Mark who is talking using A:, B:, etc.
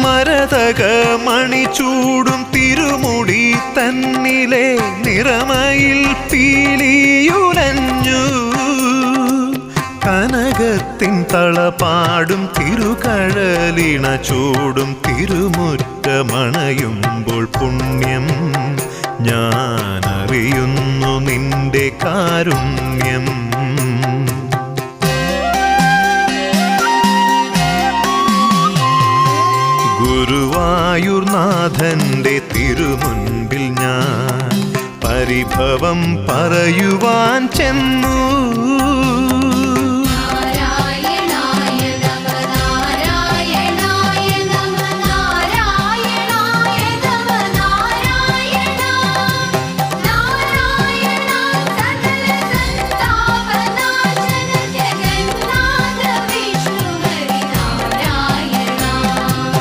A: മരതക മണിചൂടും തിരുമുടി തന്നിലെ നിറമയിൽ പീലിയുലഞ്ഞു കനകത്തിൻ തളപാടും തിരുകഴലിണ ചൂടും തിരുമുറ്റമണയുമ്പോൾ പുണ്യം ഞാനറിയുന്നു നിന്റെ കാരുണ്യം. ഗുരുവായൂർനാഥന്റെ തിരുമുൻപിൽ ഞാൻ പരിഭവം പറയുവാൻ ചെന്നു.